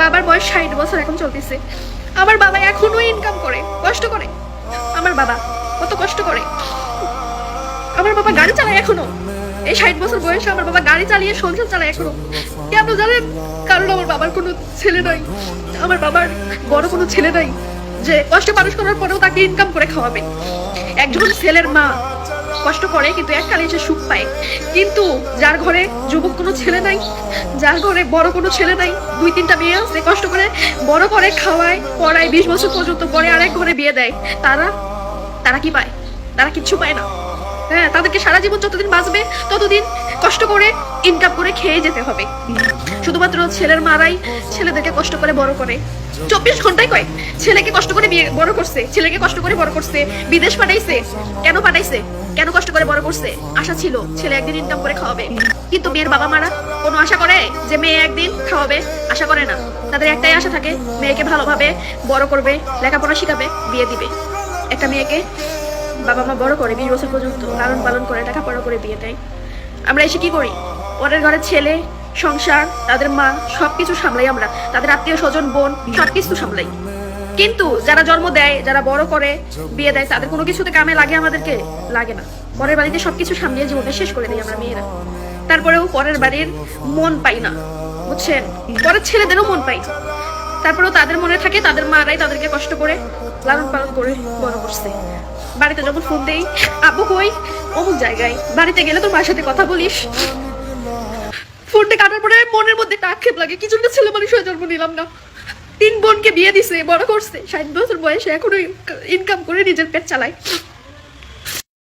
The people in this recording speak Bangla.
বাবার বয়স 60 বছর এখন চলতেছে। আমার বাবা এখনো ইনকাম করে, কষ্ট করে। আমার বাবা কত কষ্ট করে। আমার বাবা গাড়ি চালায় এখনো, এই 60 বছর বয়সে আমার বাবা গাড়ি চালিয়ে সংসার চালায় এখনো। কেন জানেন? কারণ আমার বাবার কোনো ছেলে নাই, আমার বাবার বড় কোনো ছেলে নাই যে কষ্ট মানুষ করার পরেও তাকে ইনকাম করে খাওয়াবে। একজন ছেলের মা কষ্ট করে কিন্তু এককালে এসে সুখ পায়, কিন্তু যার ঘরে যুবক কোনো ছেলে নাই, যার ঘরে বড় কোনো ছেলে নাই, 2-3টা মেয়ে আছে, কষ্ট করে বড় করে খাওয়ায় পড়ায় 20 বছর পর্যন্ত, পরে আরেক ঘরে বিয়ে দেয়, তারা কি পায়? তারা কিচ্ছু পায় না। হ্যাঁ, তাদেরকে সারা জীবন যতদিন বাঁচবে ততদিন কষ্ট করে ইনকাম করে খেয়ে যেতে হবে। শুধুমাত্র ছেলের মারাই ছেলেদেরকে কষ্ট করে বড় করে, 24 ঘন্টায় কয় ছেলেকে কষ্ট করে বিয়ে বড় করছে, ছেলেকে কষ্ট করে বড় করছে, বিদেশ পাঠাইছে। কেন পাঠাইছে? কেন কষ্ট করে বড় করছে? আশা ছিল ছেলে একদিন ইনকাম করে খাওয়াবে। কিন্তু মেয়ের বাবা মারা কোনো আশা করে যে মেয়ে একদিন খাওয়াবে? আশা করে না। তাদের একটাই আশা থাকে, মেয়েকে ভালোভাবে বড় করবে, লেখাপড়া শিখাবে, বিয়ে দিবে। একটা মেয়েকে বাবা মা বড় করে 20 বছর পর্যন্ত লালন পালন করে, টাকা পড়া করে বিয়ে দেয়। আমরা এসে কি করি? পরের ঘরের ছেলে, সংসার, তাদের মা সবকিছু সামলাই আমরা, তাদের আত্মীয় স্বজন, বোন সবকিছু সামলাই। কিন্তু যারা জন্ম দেয়, যারা বড় করে বিয়ে দেয়, তাদের কোনো কিছুতে কামে লাগে? আমাদেরকে লাগে না। পরের বাড়িতে সবকিছু সামলিয়ে জীবনটা শেষ করে দিই আমরা মেয়েরা। তারপরেও পরের বাড়ির মন পাই না, বুঝছেন? পরের ছেলেদেরও মন পাই। তারপরেও তাদের মনে থাকে তাদের মারাই তাদেরকে কষ্ট করে লালন পালন করে বড় করছে। বাড়িতে যখন ফোন দেই, আব্বু কই? অমুক জায়গায়। বাড়িতে গেলে তোর মার সাথে কথা বলিস। ফোনটা কাটার পরে মনের মধ্যে একটা আক্ষেপ লাগে, কি জন্য ছেলে মানুষ হয়ে জন্ম নিলাম না। 3 বোনকে বিয়ে দিছে, বড় করছে, 60 বছর বয়সে এখনো ইনকাম করে নিজের পেট চালায়।